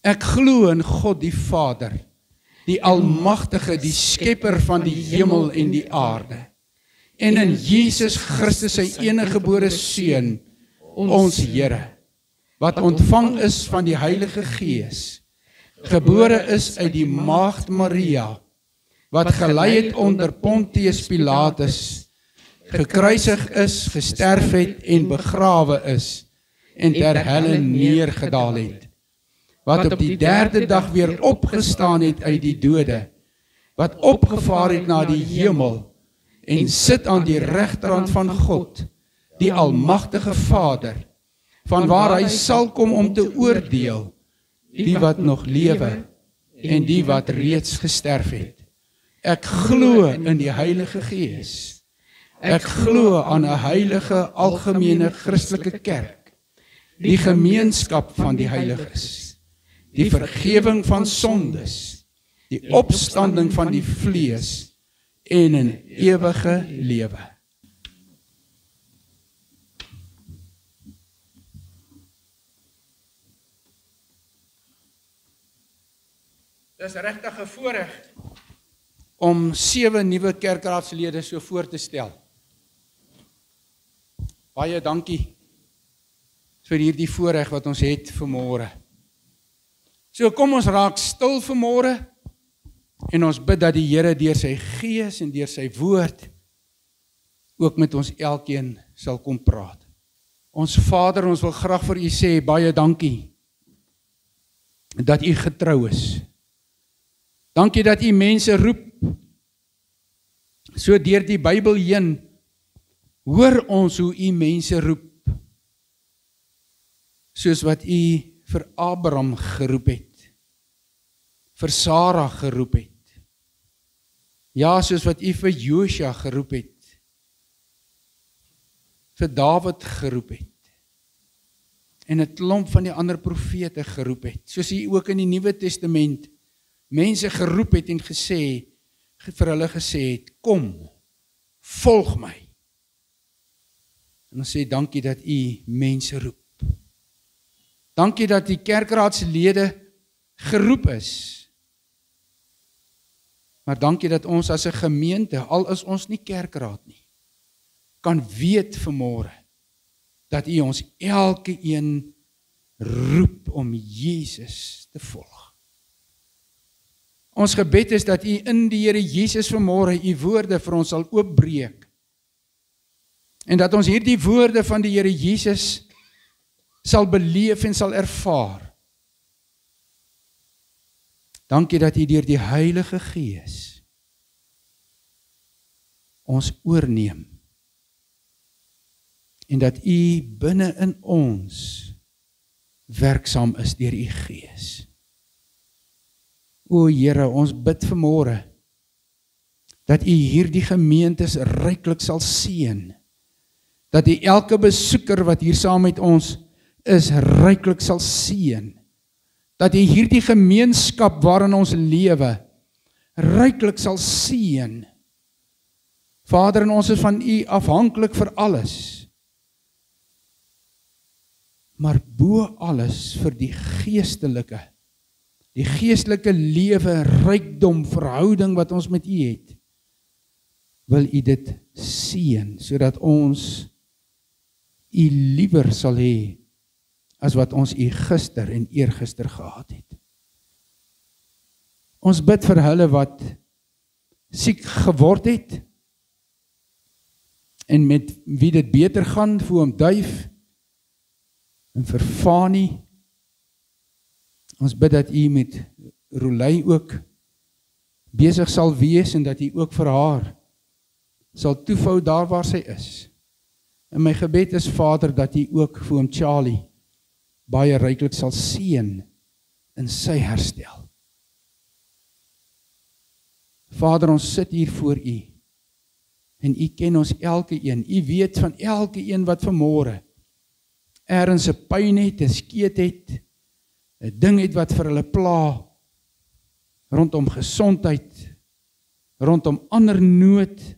Ek glo in God die Vader, die Almagtige, die Skepper van die hemel en die aarde, en in Jesus Christus sy eniggebore Seun, ons Here, wat ontvang is van die Heilige Gees, gebore is uit die maagd Maria, wat gelei het onder Pontius Pilatus, gekruisig is, gesterf het en begrawe is, en ter helle neergedaal het, wat op die derde dag weer opgestaan het uit die dode, wat opgevaar het na die hemel, en sit aan die regterhand van God, die Almagtige Vader, van waar hy sal kom om te oordeel, die wat nog lewe, en die wat reeds gesterf het. Ek glo in die Heilige Gees. Ek glo aan 'n heilige, algemene Christelike kerk, die gemeenskap van die heiliges, die vergewing van sondes, die opstanding van die vlees, en 'n ewige lewe. Dis regtig 'n voorreg om 7 nuwe kerkraadslede so voor te stel. Baie dankie vir hierdie voorreg wat ons het vanmôre. So kom ons raak stil vanmôre en ons bid dat die Here deur sy Gees en deur sy woord ook met ons elkeen sal kom praat. Ons Vader, ons wil graag vir U sê baie dankie dat U getrou is. Dankie dat U mense roep, so deur die Bybel heen, hoor ons hoe U mense roep, soos wat U vir Abraham geroep het, vir Sara geroep het, ja, soos wat U vir Josua geroep het, vir Dawid geroep het, en 'n klomp van die ander profete geroep het, soos U ook in die Nuwe Testament mense geroep het en gesê, vir hulle gesê het, kom, volg my. En ons sê dankie dat U mense roep. Dankie dat die kerkraadslede geroep is. Maar dankie dat ons as 'n gemeente, al is ons nie kerkraad nie, kan weet vanmôre dat U ons elke een roep om Jesus te volg. Ons gebed is dat U in die Here Jesus vanmôre U woorde vir ons sal oopbreek. En dat ons hierdie woorde van die Here Jesus sal beleef en sal ervaar. Dankie dat U deur die Heilige Gees ons oorneem. En dat U binne in ons werksaam is deur U Gees. O Here, ons bid vanmôre dat U hierdie gemeentes ryklik sal seën. Dat U elke besoeker wat hier saam met ons is, ryklik sal seën. Dat U hierdie gemeenskap waarin ons lewe ryklik sal seën. Vader, en ons is van U afhanklik vir alles. Maar bo alles vir die geestelike lewe, rykdom, verhouding wat ons met U het, wil U dit seën, sodat ons U liewer sal hê, as wat ons U gister en eergister gehad het. Ons bid vir hulle wat siek geword het, en met wie dit beter gaan, vir Oom Duif, en vir Fanie. Ons bid dat U met Rolei ook besig sal wees, en dat U ook vir haar sal toevou daar waar sy is. En my gebed is, Vader, dat U ook vir Oom Charlie baie ryklik sal seën in sy herstel. Vader, ons sit hier voor U, en U ken ons elke een. U weet van elke een wat vanmôre ergens 'n pyn het, 'n skeet het, 'n ding het wat vir hulle pla, rondom gesondheid, rondom ander nood,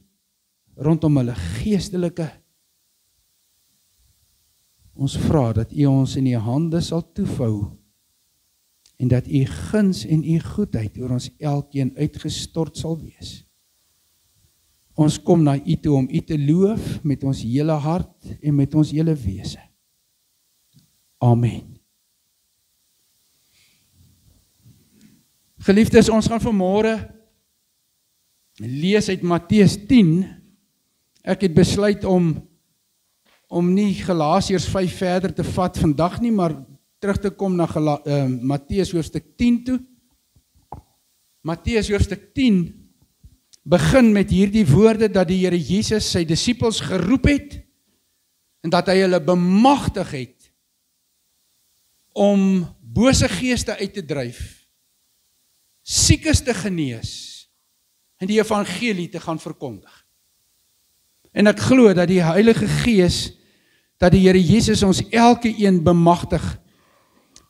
rondom hulle geestelike. Ons vra dat U ons in U hande sal toevou, en dat u guns en u goedheid oor ons elkeen uitgestort sal wees. Ons kom na u toe om u te loof met ons hele hart en met ons hele wese. Amen. Geliefdes, ons gaan vanmôre lees uit Matteus 10. Ek het besluit om nie Galasiërs 5 verder te vat vandag nie, maar terug te kom na Matteus hoofstuk 10 toe. Matteus hoofstuk 10 begin met hierdie woorde dat die Here Jesus sy disippels geroep het en dat hy hulle bemagtig het om bose geeste uit te dryf, siekes te genees en die evangelie te gaan verkondig. En ek glo dat die Heilige Gees, dat die Here Jesus ons elke een bemagtig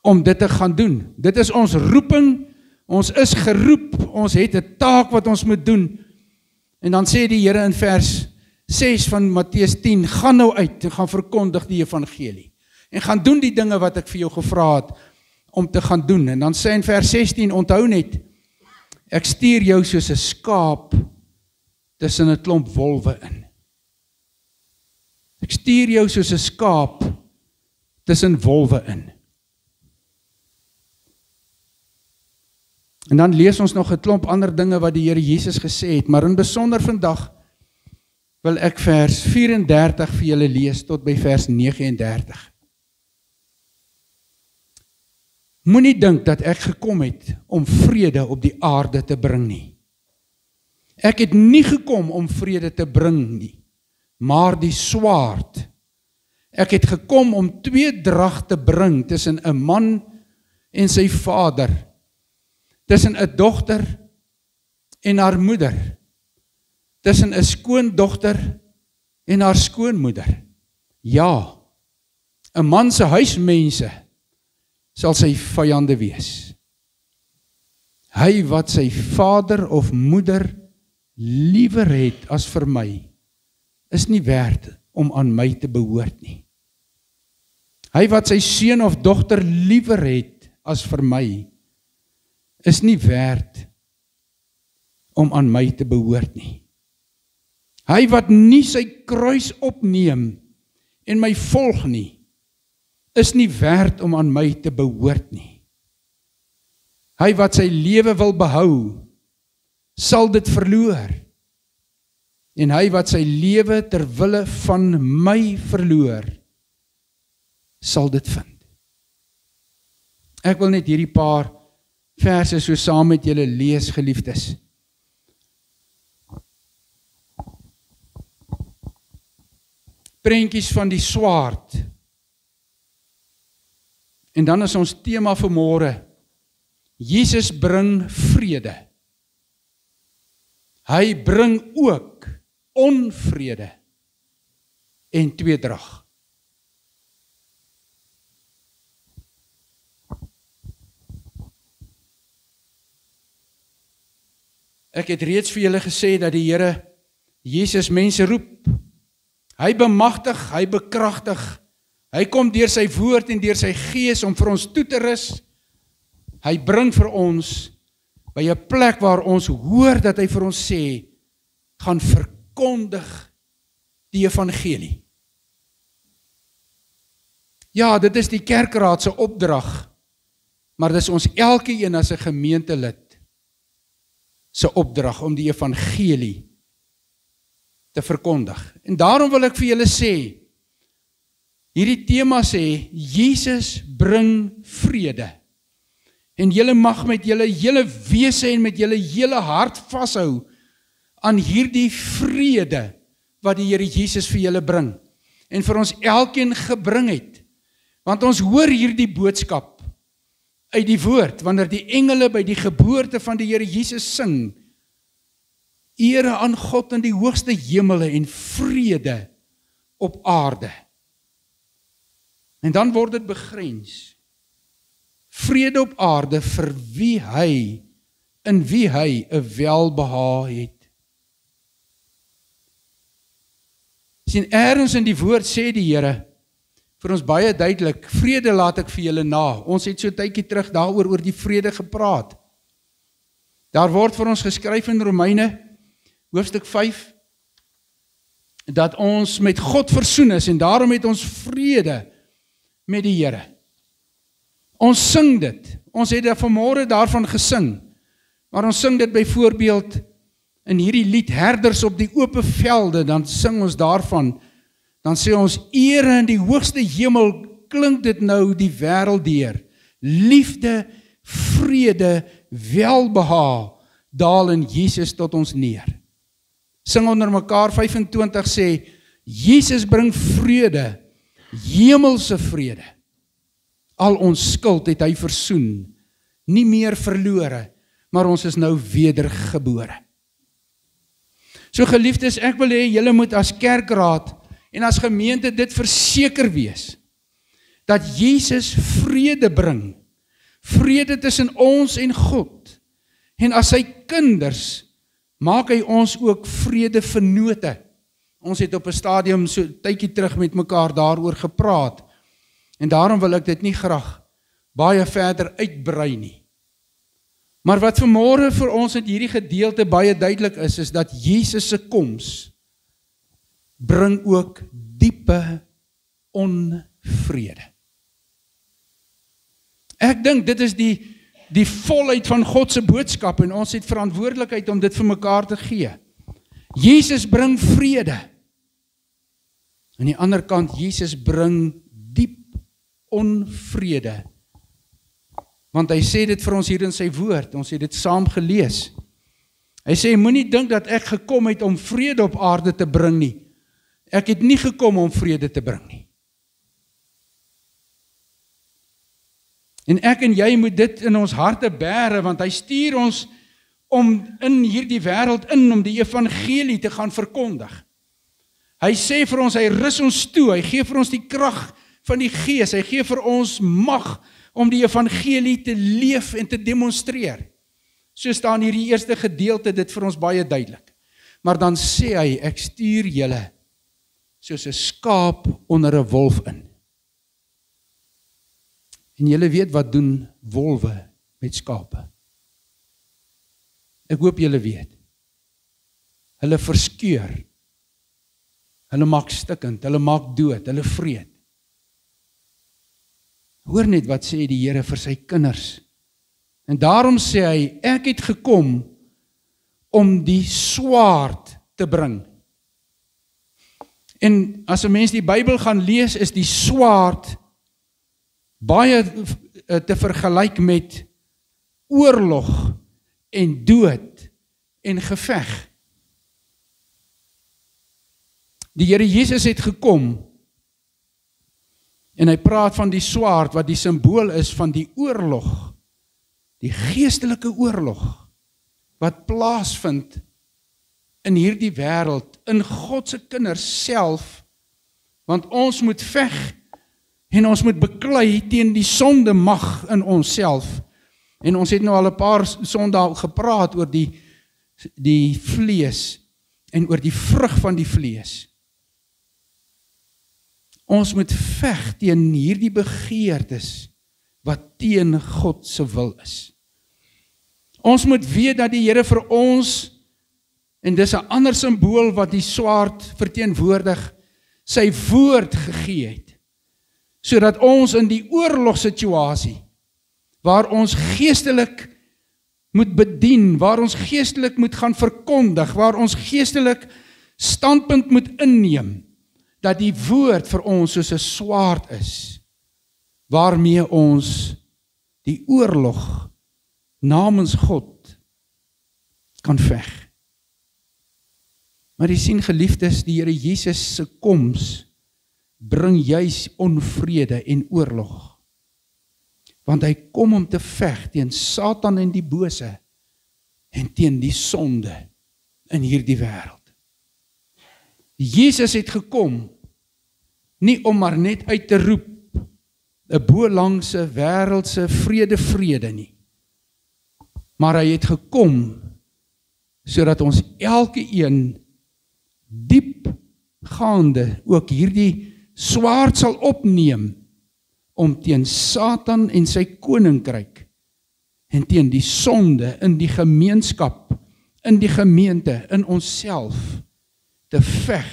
om dit te gaan doen. Dit is ons roeping, ons is geroep, ons het 'n taak wat ons moet doen. En dan sê die Here in vers 6 van Matteus 10, gaan nou uit en gaan verkondig die evangelie. En gaan doen die dinge wat ek vir jou gevra het om te gaan doen. En dan sê in vers 16, onthou net, ek stuur jou soos 'n skaap tussen 'n klomp wolwe in. Ek stuur jou soos 'n skaap tussen wolwe in. En dan lees ons nog 'n klomp ander dinge wat die Here Jesus gesê het, maar in besonder vandag wil ek vers 34 vir julle lees tot by vers 39. Moenie dink dat ek gekom het om vrede op die aarde te bring nie. Ek het nie gekom om vrede te bring nie, maar die swaard. Ek het gekom om tweedrag te bring tussen 'n man en sy vader, tussen 'n dogter en haar moeder, tussen 'n skoondogter en haar skoonmoeder. Ja, 'n man se huismense sal sy vyande wees. Hy wat sy vader of moeder liewer het as vir my, is nie werd om aan my te behoort nie. Hy wat sy seun of dogter liewer het as vir my, is nie werd om aan my te behoort nie. Hy wat nie sy kruis opneem en my volg nie, is nie werd om aan my te behoort nie. Hy wat sy lewe wil behou, sal dit verloor. En hy wat sy lewe ter wille van my verloor, sal dit vind. Ek wil net hierdie paar verse so saam met julle lees, geliefdes. Prentjies van die swaard. En dan is ons tema vanmôre, Jesus bring vrede. Hy bring ook onvrede en tweedrag. Ek het reeds vir julle gesê dat die Here Jesus mense roep. Hy bemagtig, hy bekragtig. Hy kom deur sy woord en deur sy gees om vir ons toe te rus. Hy bring vir ons by 'n plek waar ons hoor dat hy vir ons sê, gaan verkondig die evangelie. Ja, dit is die kerkraad se opdrag, maar dis ons elkeen as 'n gemeentelid se opdrag om die evangelie te verkondig. En daarom wil ek vir julle sê, hierdie tema sê, Jesus bring vrede. En julle mag met julle hele wese en met julle hele hart vashou aan hierdie vrede wat die Here Jesus vir julle bring. En vir ons elkeen gebring het. Want ons hoor hierdie boodskap uit die woord, wanneer die engele by die geboorte van die Here Jesus sing, ere aan God in die hoogste hemele en vrede op aarde. En dan word dit begrens. Vrede op aarde vir wie hy, in wie hy 'n welbehae het. Sien, ergens in die woord sê die Here, vir ons baie duidelik, vrede laat ek vir julle na. Ons het so 'n tydjie terug daaroor oor die vrede gepraat. Daar word vir ons geskryf in Romeine, hoofstuk 5, dat ons met God versoen is, en daarom het ons vrede met die Here. Ons sing dit, ons het vanmôre daarvan gesing, maar ons sing dit byvoorbeeld in hierdie lied, Herders op die ope velde, dan sing ons daarvan, dan sê ons, ere in die hoogste hemel, klink dit nou die wêreld deur, liefde, vrede, welbehae, daal in Jesus tot ons neer. Sing onder mekaar 25 sê, Jesus bring vrede, hemelse vrede. Al ons skuld het hy versoen, nie meer verlore, maar ons is nou wedergebore. So geliefdes, ek wil hê julle moet as kerkraad en as gemeente dit verseker wees, dat Jesus vrede bring, vrede tussen ons en God, en as sy kinders, maak hy ons ook vredevennote. Ons het op 'n stadium so tydjie terug met mekaar daaroor gepraat, en daarom wil ek dit nie graag baie verder uitbrei nie. Maar wat vanmôre vir ons in hierdie gedeelte baie duidelik is dat Jesus se koms bring ook diepe onvrede. Ek dink dit is die volheid van God se boodskap, en ons het verantwoordelikheid om dit vir mekaar te gee. Jesus bring vrede. Aan die ander kant, Jesus bring diep onvrede. Want hy sê dit vir ons hier in sy woord, ons het dit saam gelees. Hy sê, moenie dink dat ek gekom het om vrede op aarde te bring nie. Ek het nie gekom om vrede te bring nie. En ek en jy moet dit in ons harte bære, want hy stuur ons om in hierdie wêreld om die evangelie te gaan verkondig. Hy sê vir ons, hy rus ons toe, hy gee vir ons die krag van die Gees, hy gee vir ons mag om die evangelie te leef en te demonstreer. So staan hierdie eerste gedeelte dit vir ons baie duidelik. Maar dan sê hy, ek stuur julle soos 'n skaap onder 'n wolf in. En julle weet wat doen wolwe met skape. Ek hoop julle weet. Hulle verskeur. Hulle maak stikkend, hulle maak dood, hulle vreet. Hoor net wat sê die Here vir sy kinders. En daarom sê hy, ek het gekom om die swaard te bring. En as 'n mens die Bybel gaan lees, is die swaard baie te vergelyk met oorlog en dood en geveg. Die Here Jesus het gekom en hy praat van die swaard wat die simbool is van die oorlog, die geestelike oorlog wat plaasvind in hierdie wêreld, in God se kinders self, want ons moet veg en ons moet beklei teen die sonde mag in onsself. En ons het nou al 'n paar sondae gepraat oor die vlees en oor die vrug van die vlees. Ons moet veg teen hierdie begeertes wat teen God se wil is. Ons moet weet dat die Here vir ons, en dis 'n ander simbool wat die swaard verteenwoordig, sy woord gegee het, sodat ons in die oorlogssituasie, waar ons geestelik moet bedien, waar ons geestelik moet gaan verkondig, waar ons geestelik standpunt moet inneem, dat die woord vir ons soos 'n swaard is, waarmee ons die oorlog namens God kan veg. Maar jy sien geliefdes, die Here Jesus se koms bring juis onvrede en oorlog. Want hy kom om te veg teen Satan en die bose en teen die sonde in hierdie wêreld. Jesus het gekom nie om maar net uit te roep 'n bo-langse wêreldse vrede nie. Maar hy het gekom sodat ons elke een diep gaande ook hierdie swaard sal opneem om teen Satan en sy koninkryk en teen die sonde in die gemeenskap, in die gemeente, in onsself te veg,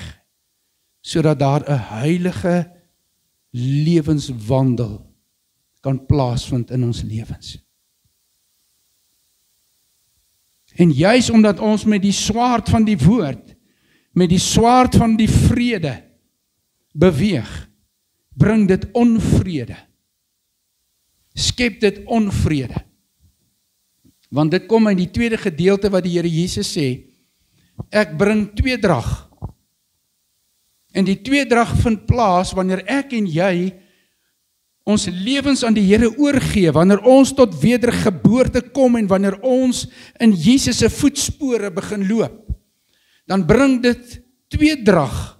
sodat daar 'n heilige lewenswandel kan plaasvind in ons lewens. En juis omdat ons met die swaard van die woord, met die swaard van die vrede beweeg, bring dit onvrede. Skep dit onvrede. Want dit kom in die tweede gedeelte wat die Here Jesus sê, ek bring tweedrag. En die tweedrag vind plaas wanneer ek en jy ons lewens aan die Here oorgee, wanneer ons tot wedergeboorte kom en wanneer ons in Jesus se voetspore begin loop, dan bring dit tweedrag,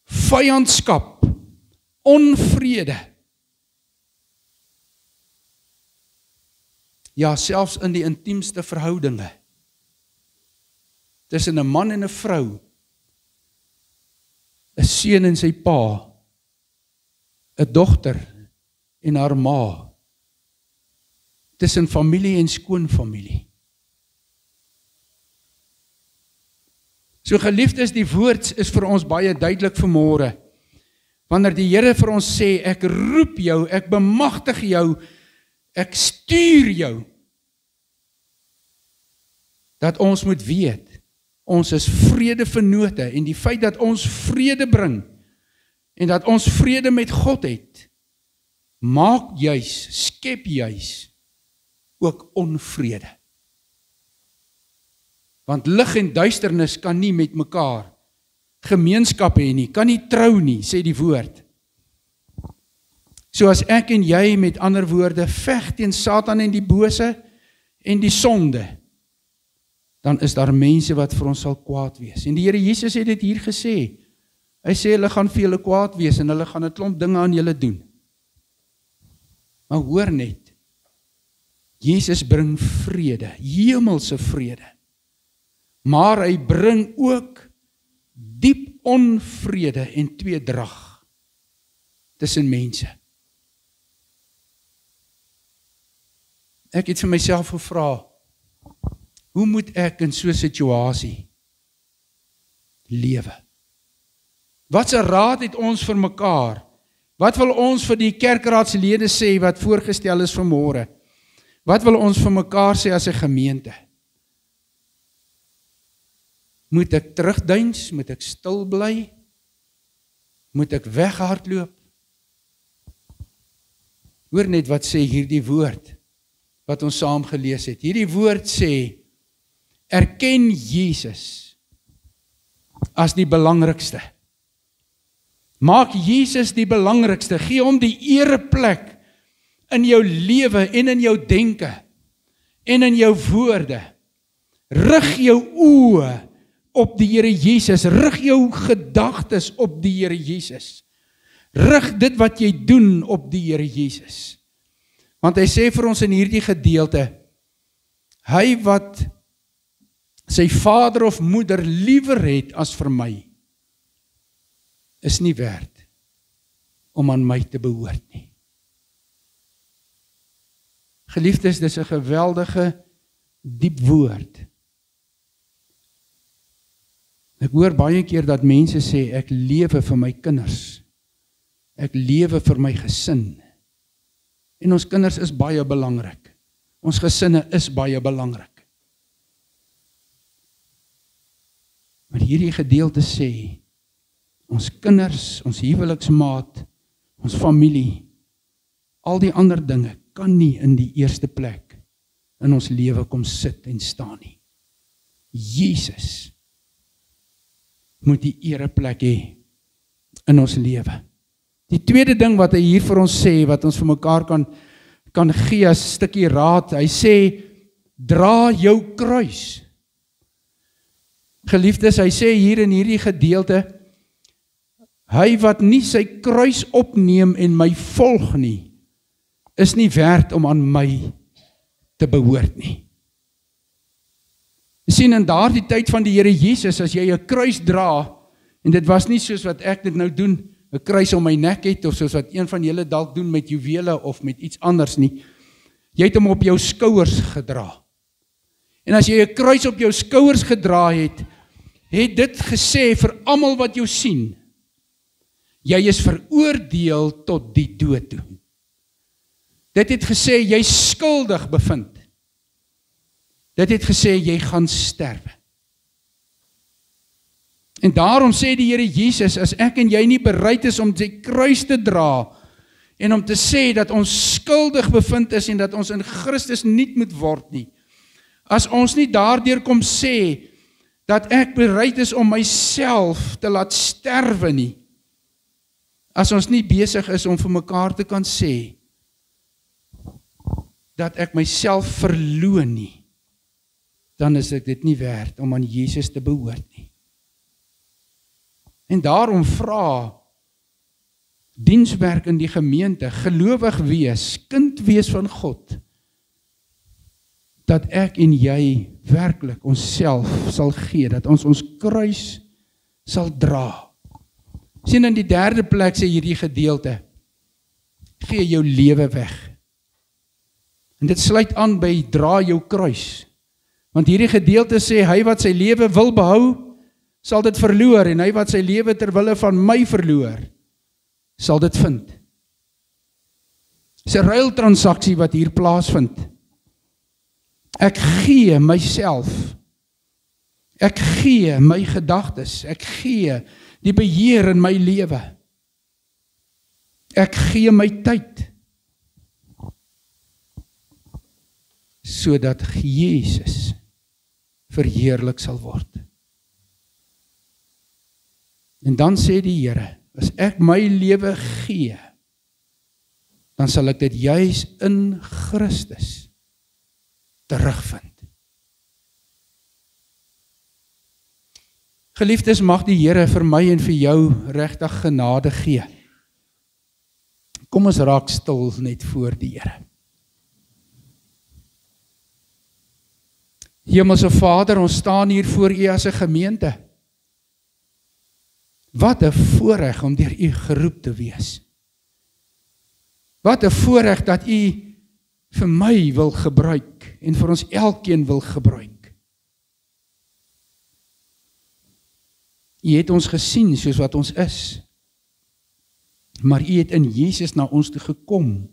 vyandskap, onvrede. Ja, selfs in die intiemste verhoudinge, tussen 'n man en 'n vrou, 'n seun en sy pa, 'n dogter en haar ma, tussen familie en skoonfamilie. So geliefdes, die woord is vir ons baie duidelik vanmôre. Wanneer die Here vir ons sê, ek roep jou, ek bemagtig jou, ek stuur jou, dat ons moet weet, ons is vredevennote, en die feit dat ons vrede bring, en dat ons vrede met God het, maak juis, skep juis, ook onvrede. Want lig en duisternis kan nie met mekaar gemeenskap hê nie, kan nie trou nie, sê die woord. So as ek en jy met ander woorde veg teen Satan en die bose en die sonde, dan is daar mense wat vir ons sal kwaad wees. En die Here Jesus het dit hier gesê. Hy sê hulle gaan vir julle kwaad wees en hulle gaan 'n klomp dinge aan julle doen. Maar hoor net, Jesus bring vrede, hemelse vrede. Maar hy bring ook diep onvrede en tweedrag tussen mense. Ek het vir myself gevra, hoe moet ek in so 'n situasie lewe? Wat 'n raad het ons vir mekaar? Wat wil ons vir die kerkraadslede sê wat voorgestel is vanmôre? Wat wil ons vir mekaar sê as 'n gemeente? Moet ek terugduins? Moet ek stil bly? Moet ek weghardloop? Hoor net wat sê hierdie woord, wat ons saam gelees het. Hierdie woord sê, erken Jesus as die belangrikste. Maak Jesus die belangrikste, gee hom die ereplek in jou lewe en in jou denke en in jou woorde. Rig jou oë op die Here Jesus, rig jou gedagtes op die Here Jesus. Rig dit wat jy doen op die Here Jesus. Want hy sê vir ons in hierdie gedeelte, hy wat sy vader of moeder liewer het as vir my, is nie werd om aan my te behoort nie. Geliefdes, dis 'n geweldige diep woord. Ek hoor baie keer dat mense sê, ek lewe vir my kinders. Ek lewe vir my gesin. En ons kinders is baie belangrik. Ons gesinne is baie belangrik. Maar hierdie gedeelte sê, ons kinders, ons huweliksmaat, ons familie, al die ander dinge, kan nie in die eerste plek in ons lewe kom sit en staan nie. Jesus moet die ereplek hê in ons lewe. Die tweede ding wat hy hier vir ons sê, wat ons vir mekaar kan gee as 'n stukkie raad, hy sê, dra jou kruis. Geliefdes, hy sê hier in hierdie gedeelte, hy wat nie sy kruis opneem en my volg nie, is nie werd om aan my te behoort nie. Jy sien, in daardie tyd van die Here Jesus, as jy 'n kruis dra, en dit was nie soos wat ek dit nou doen, 'n kruis om my nek het, of soos wat een van julle dalk doen met juwele of met iets anders nie. Jy het hom op jou skouers gedra. En as jy 'n kruis op jou skouers gedra het, het dit gesê vir almal wat jou sien, jy is veroordeel tot die dood toe. Dit het gesê jy skuldig bevind. Dit het gesê jy gaan sterwe. En daarom sê die Here Jesus, as ek en jy nie bereid is om die kruis te dra, en om te sê dat ons skuldig bevind is en dat ons in Christus nuut moet word nie, as ons nie daardeur kom sê, dat ek bereid is om myself te laat sterwe nie, as ons nie besig is om vir mekaar te kan sê, dat ek myself verloon nie, dan is ek dit nie werd om aan Jesus te behoort nie. En daarom vra dienswerk in die gemeente, gelowig wees, kind wees van God, dat ek en jy werklik onsself sal gee, dat ons kruis sal dra. Sien, in die derde plek sê hierdie gedeelte, gee jou lewe weg. En dit sluit aan by dra jou kruis. Want hierdie gedeelte sê, hy wat sy lewe wil behou, sal dit verloor, en hy wat sy lewe ter wille van my verloor, sal dit vind. Dis 'n ruiltransaksie wat hier plaasvind. Ek gee myself, ek gee my gedagtes, ek gee die beheer in my lewe. Ek gee my tyd, sodat Jesus verheerlik sal word. En dan sê die Here, as ek my lewe gee, dan sal ek dit juis in Christus terugvind. Geliefdes, mag die Here vir my en vir jou regtig genade gee. Kom ons raak stil net voor die Here. Hemelse Vader, ons staan hier voor U as 'n gemeente. Wat 'n voorreg om deur U geroep te wees. Wat 'n voorreg dat U vir my wil gebruik en vir ons elkeen wil gebruik. U het ons gesien soos wat ons is, maar U het in Jesus na ons toe gekom,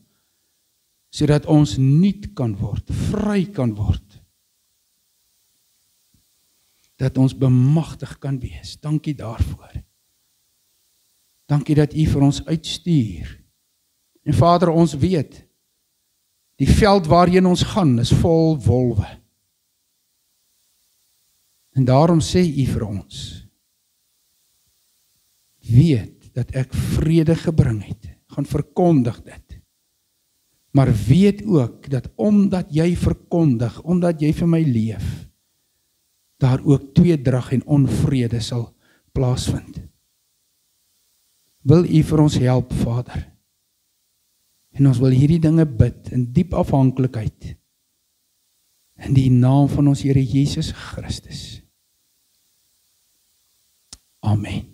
sodat ons nuut kan word, vry kan word, dat ons bemagtig kan wees. Dankie daarvoor. Dankie dat U vir ons uitstuur. En Vader, ons weet, die veld waarheen ons gaan is vol wolwe. En daarom sê U vir ons, weet dat ek vrede gebring het, gaan verkondig dit. Maar weet ook dat omdat jy verkondig, omdat jy vir my leef, daar ook tweedrag en onvrede sal plaasvind. Wil U vir ons help, Vader? En ons wil hierdie dinge bid in diep afhanklikheid in die naam van ons Here Jesus Christus. Amen.